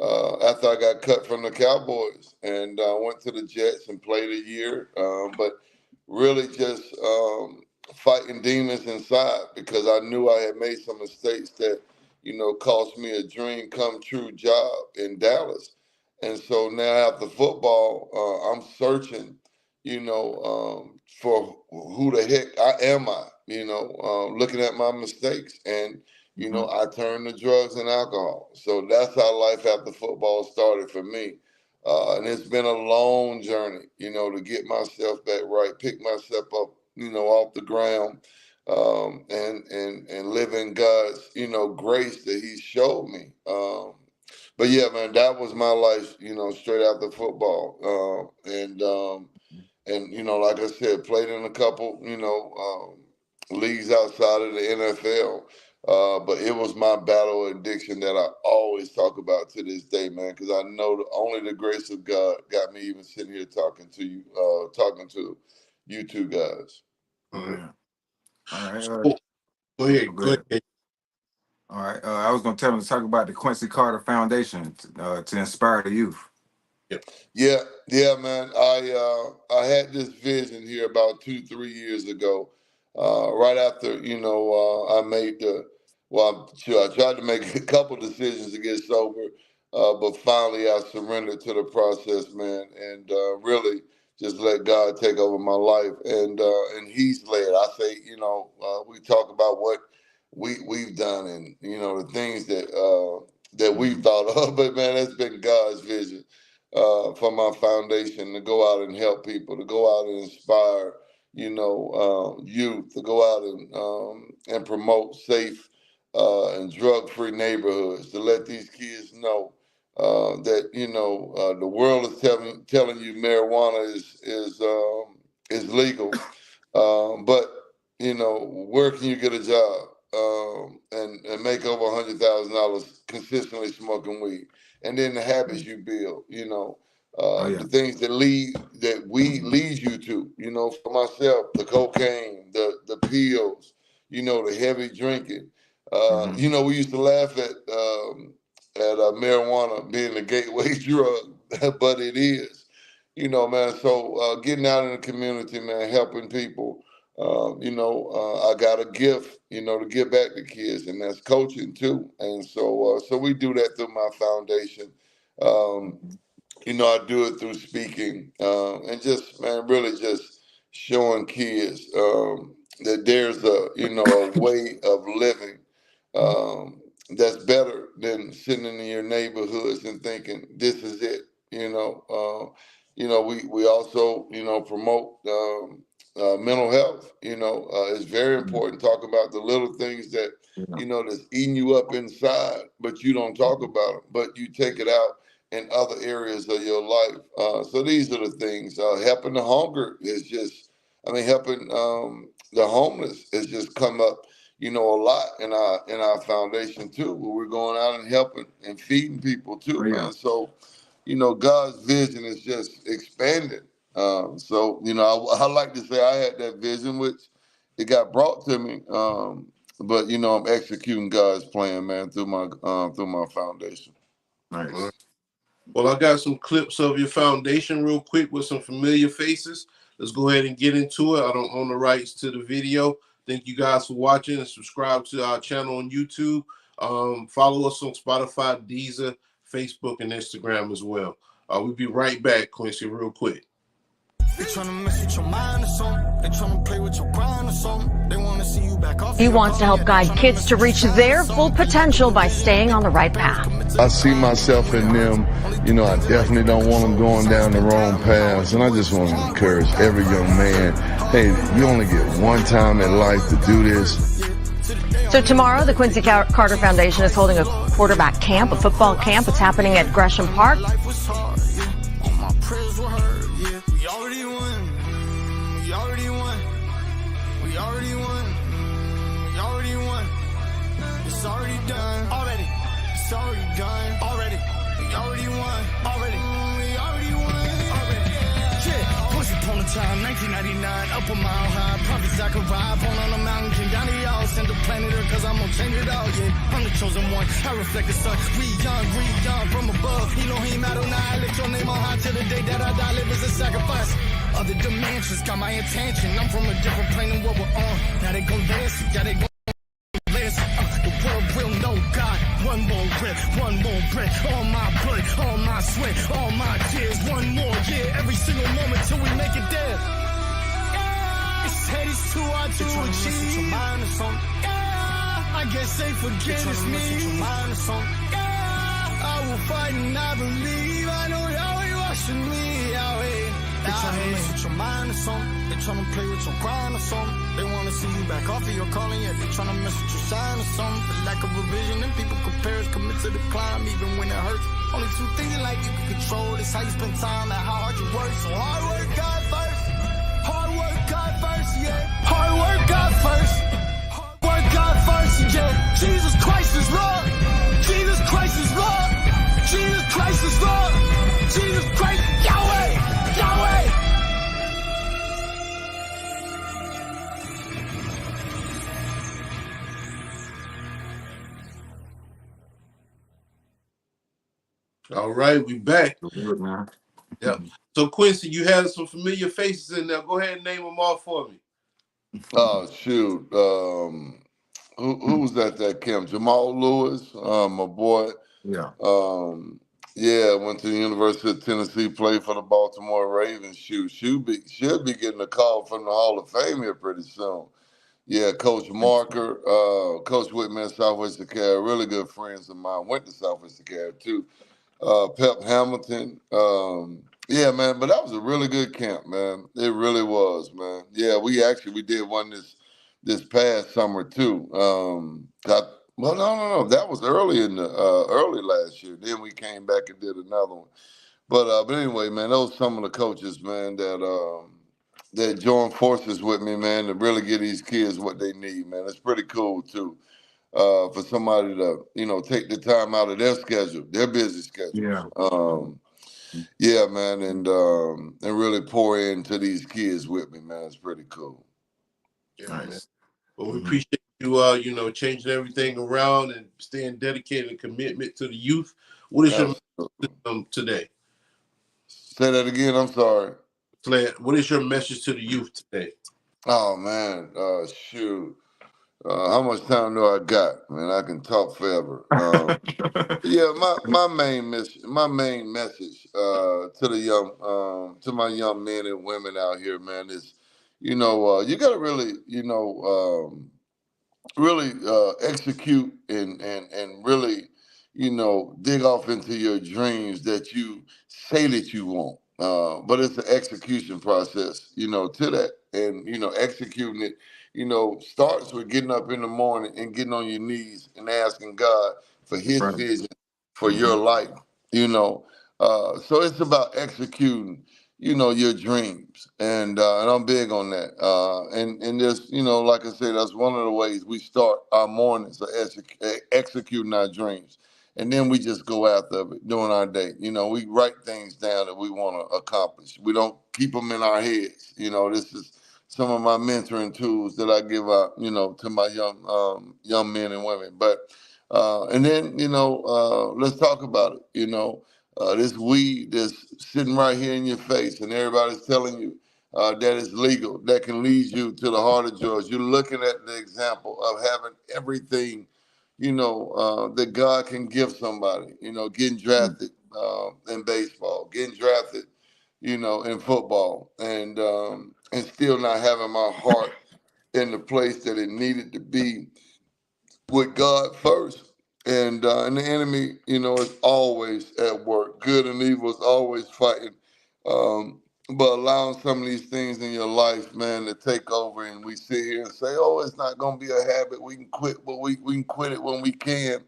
After I got cut from the Cowboys and went to the Jets and played a year, but really just fighting demons inside because I knew I had made some mistakes that, cost me a dream come true job in Dallas. And so now after football, I'm searching, for who the heck am I, looking at my mistakes. And I turned to drugs and alcohol. So that's how life after football started for me. And it's been a long journey, to get myself back right, pick myself up, off the ground, and live in God's, grace that He showed me. But yeah, man, that was my life, straight after football. And like I said, played in a couple, leagues outside of the NFL. But it was my battle addiction that I always talk about to this day, man, because I know only the grace of God got me even sitting here talking to you, talking to you two guys. All right. Go ahead. Go ahead. All right. I was going to tell him to talk about the Quincy Carter Foundation to inspire the youth. Yeah, man. I had this vision here about 2-3 years ago, right after I made I tried to make a couple decisions to get sober, but finally I surrendered to the process, man, and really just let God take over my life, and He's led. I say, we talk about what we've done, and the things that we've thought of, but man, that's been God's vision. For my foundation to go out and help people, to go out and inspire, youth, to go out and promote safe and drug-free neighborhoods, to let these kids know that the world is telling you marijuana is legal, but where can you get a job and make over $100,000 consistently smoking weed? And then the habits you build, the things that lead you to, for myself, the cocaine, the pills, the heavy drinking. We used to laugh at marijuana being the gateway drug, but it is, man. So getting out in the community, man, helping people. I got a gift, to give back to kids, and that's coaching too. And so we do that through my foundation. I do it through speaking, and just, man, really just showing kids that there's a way of living that's better than sitting in your neighborhoods and thinking this is it. We also promote mental health. It's very important. Talk about the little things that that's eating you up inside, but you don't talk about them, but you take it out in other areas of your life. So these are the things. Helping the hunger is just, helping the homeless has just come up, a lot in our foundation too, where we're going out and helping and feeding people too, man. So, God's vision is just expanding. So, I like to say I had that vision, which it got brought to me. But I'm executing God's plan, man, through my foundation. Nice. Well, I got some clips of your foundation real quick with some familiar faces. Let's go ahead and get into it. I don't own the rights to the video. Thank you guys for watching, and subscribe to our channel on YouTube. Follow us on Spotify, Deezer, Facebook, and Instagram as well. We'll be right back, Quincy, real quick. They tryna mess with your mind or something. They tryna play with your grind or something. They wanna He wants to help guide kids to reach their full potential by staying on the right path. I see myself in them. You know, I definitely don't want them going down the wrong paths. And I just want to encourage every young man, hey, you only get one time in life to do this. So tomorrow, the Quincy Carter Foundation is holding a quarterback camp, a football camp. It's happening at Gresham Park. It's already done. Already. It's already done. Already. We already won. Already. We already won. Already. Yeah. Once upon a time, 1999, up a mile high. Prophets I could ride. Born on a mountain, came down to y'all. Send the planet Earth, cause I'm gonna change it all. Yeah. I'm the chosen one. I reflect the sun. We young from above. Elohim Adonai. I lift your name on high till the day that I die. Live as a sacrifice. Other dimensions got my attention. I'm from a different plane than what we're on. Now they gon' dance. Yeah, they gon' the world will know God. One more rip, one more breath. All my blood, all my sweat, all my tears. One more year, every single moment till we make it there. They said it's too hard to achieve. I guess they forget it's me. I will fight and I believe. I know Yahweh watching me, Yahweh. They tryna mess with your mind or something. They tryna play with your grind or something. They wanna see you back off of your calling, yeah. They tryna mess with your sign or something. For lack of a vision, and people compare us, commit to the climb, even when it hurts. Only two things in life you can control. It's how you spend time and how hard you work. So hard work, God first. Hard work, God first, yeah. Hard work, God first. Hard work, God first, yeah. Jesus Christ is Lord. Jesus Christ is Lord. Jesus Christ is Lord. Jesus Christ, Yahweh. Yahweh! All right, we back. Yeah. So Quincy, you had some familiar faces in there. Go ahead and name them all for me. Oh shoot. Who was at that camp? Jamal Lewis, my boy. Yeah. Yeah, went to the University of Tennessee, played for the Baltimore Ravens. Should be getting a call from the Hall of Fame here pretty soon. Yeah, Coach Marker, Coach Whitman, Southwest Decatur, really good friends of mine. Went to Southwest Decatur too. Pep Hamilton. Yeah, man, but that was a really good camp, man. It really was, man. Yeah, we did one this past summer too. No. That was early in the early last year. Then we came back and did another one. But anyway, man, those some of the coaches, man, that joined forces with me, man, to really give these kids what they need, man. It's pretty cool too. For somebody to, take the time out of their schedule, their busy schedule. Yeah, man, and really pour into these kids with me, man. It's pretty cool. Yeah, nice. Man. Well, we appreciate you, changing everything around and staying dedicated and commitment to the youth. What is your message today? Say that again. I'm sorry. What is your message to the youth today? Oh man, shoot. How much time do I got? Man, I can talk forever. Yeah, my main message to the young, to my young men and women out here, man, is, you got to really, really execute and really, dig off into your dreams that you say that you want. But it's the execution process, to that. And, executing it, starts with getting up in the morning and getting on your knees and asking God for his vision for your life, So it's about executing, your dreams. And I'm big on that. And just, like I said, that's one of the ways we start our mornings, executing our dreams. And then we just go after it during our day. We write things down that we want to accomplish. We don't keep them in our heads. This is some of my mentoring tools that I give out, to my young men and women. But and then, let's talk about it. This weed that's sitting right here in your face, and everybody's telling you that it's legal, that can lead you to the heart of Georgia. You're looking at the example of having everything, that God can give somebody. Getting drafted in baseball, getting drafted, in football, and still not having my heart in the place that it needed to be with God first. And the enemy, is always at work. Good and evil is always fighting. But allowing some of these things in your life, man, to take over, and we sit here and say, "Oh, it's not going to be a habit. We can quit, but we can quit it when we can."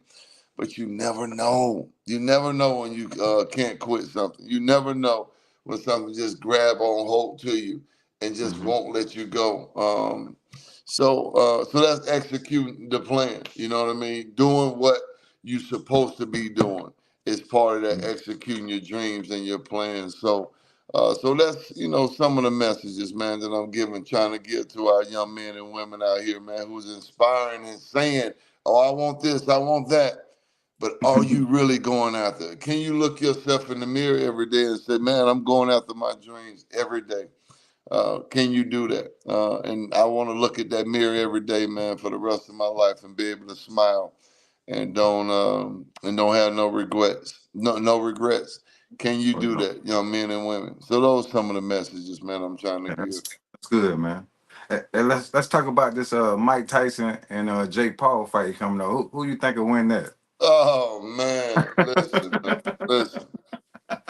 But you never know. You never know when you can't quit something. You never know when something just grab on hold to you and just won't let you go. So that's executing the plan. You know what I mean? Doing what you're supposed to be doing is part of that executing your dreams and your plans. So that's some of the messages, man, that I'm trying to give to our young men and women out here, man, who's inspiring and saying, "Oh, I want this, I want that." But are you really going after it? Can you look yourself in the mirror every day and say, "Man, I'm going after my dreams every day"? Can you do that? And I want to look at that mirror every day, man, for the rest of my life and be able to smile and don't have no regrets. No regrets. Can you do that, young men and women? So those are some of the messages, man, I'm trying to give. That's good, man. And let's talk about this Mike Tyson and Jake Paul fight coming up. Who you think will win that? Oh man, listen, man, listen.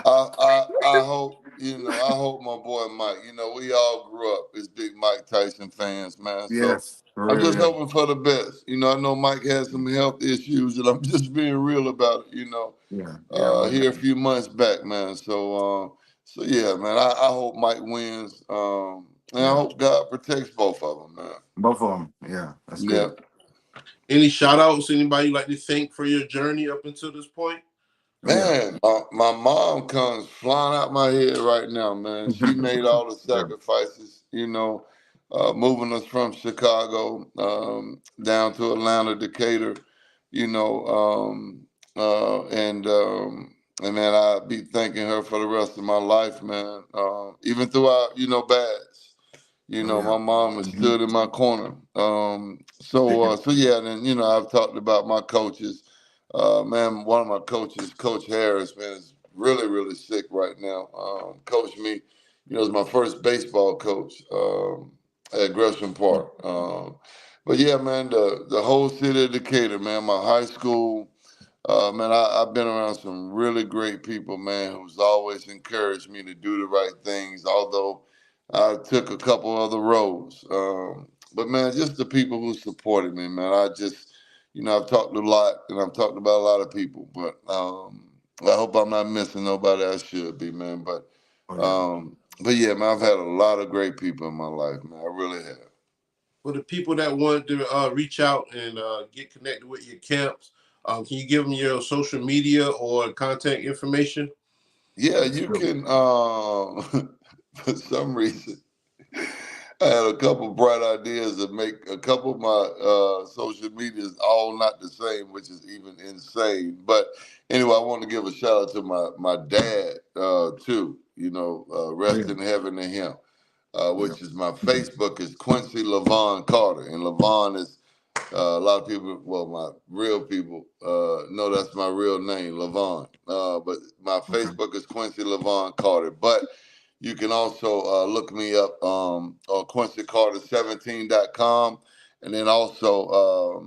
I hope my boy Mike. We all grew up as big Mike Tyson fans, man. So Yes, for I'm real, just hoping for the best. I know Mike has some health issues, and I'm just being real about it. Here a few months back, man. So yeah, man. I hope Mike wins, and I hope God protects both of them, man. Both of them, yeah, that's good. Any shout outs? Anybody you'd like to thank for your journey up until this point? Man, my mom comes flying out my head right now, man. She made all the sacrifices, moving us from Chicago down to Atlanta, Decatur, and man, I'll be thanking her for the rest of my life, man. Even throughout, bads. My mom has stood in my corner. So yeah, and then I've talked about my coaches. Man, one of my coaches, Coach Harris, man, is really, really sick right now. Coached me, is my first baseball coach at Gresham Park. But yeah, man, the whole city of Decatur, man, my high school, man, I've been around some really great people, man, who's always encouraged me to do the right things, although I took a couple other roads. But man, just the people who supported me, man. I've talked a lot and I've talked about a lot of people, but I hope I'm not missing nobody I should be, man. But yeah, man, I've had a lot of great people in my life, man. I really have. For the people that want to reach out and get connected with your camps, can you give them your social media or contact information? Yeah, you can. For some reason, I had a couple bright ideas to make a couple of my social medias all not the same, which is even insane. But anyway, I want to give a shout out to my dad too. Rest in heaven to him. Which is my Facebook is Quincy Levon Carter, and Levon is a lot of people. Well, my real people know that's my real name, Levon. But my Facebook is Quincy Levon Carter. But you can also look me up on QuincyCarter17.com, and then also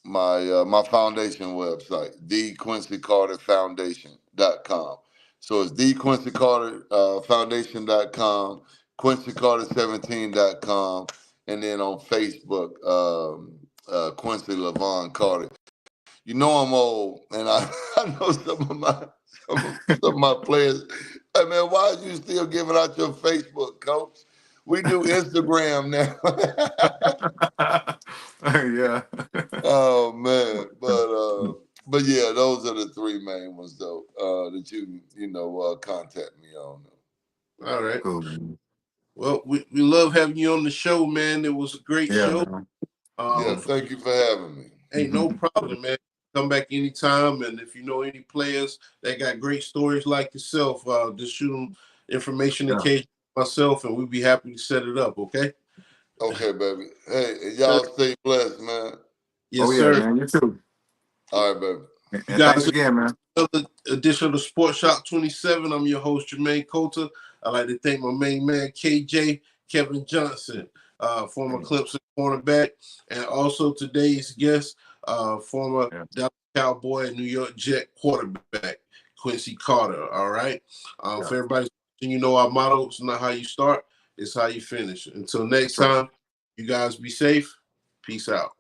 my foundation website, theQuincyCarterFoundation.com. So it's theQuincyCarterFoundation.com, QuincyCarter17.com, and then on Facebook, Quincy Levon Carter. I'm old, and I know some of my players. Hey man, why are you still giving out your Facebook, coach? We do Instagram now. Yeah. Oh man, but yeah, those are the three main ones though that you contact me on. All right. Cool. Well, we love having you on the show, man. It was a great show. Man. Yeah, thank you for having me. Hey, no problem, man. Come back anytime. And if you know any players that got great stories like yourself, just shoot them information in case myself, and we'd be happy to set it up, okay? Okay, baby. Hey, y'all stay blessed, man. Yes, sir. Man, you too. All right, baby. You guys, thanks again, man. Another edition of Sports Shop 27. I'm your host, Jermaine Coulter. I'd like to thank my main man, KJ, Kevin Johnson, former Clemson cornerback, and also today's guest, former Dallas Cowboy and New York Jet quarterback, Quincy Carter. All right. For everybody, you know our motto: it's not how you start, it's how you finish. Until next time, you guys be safe. Peace out.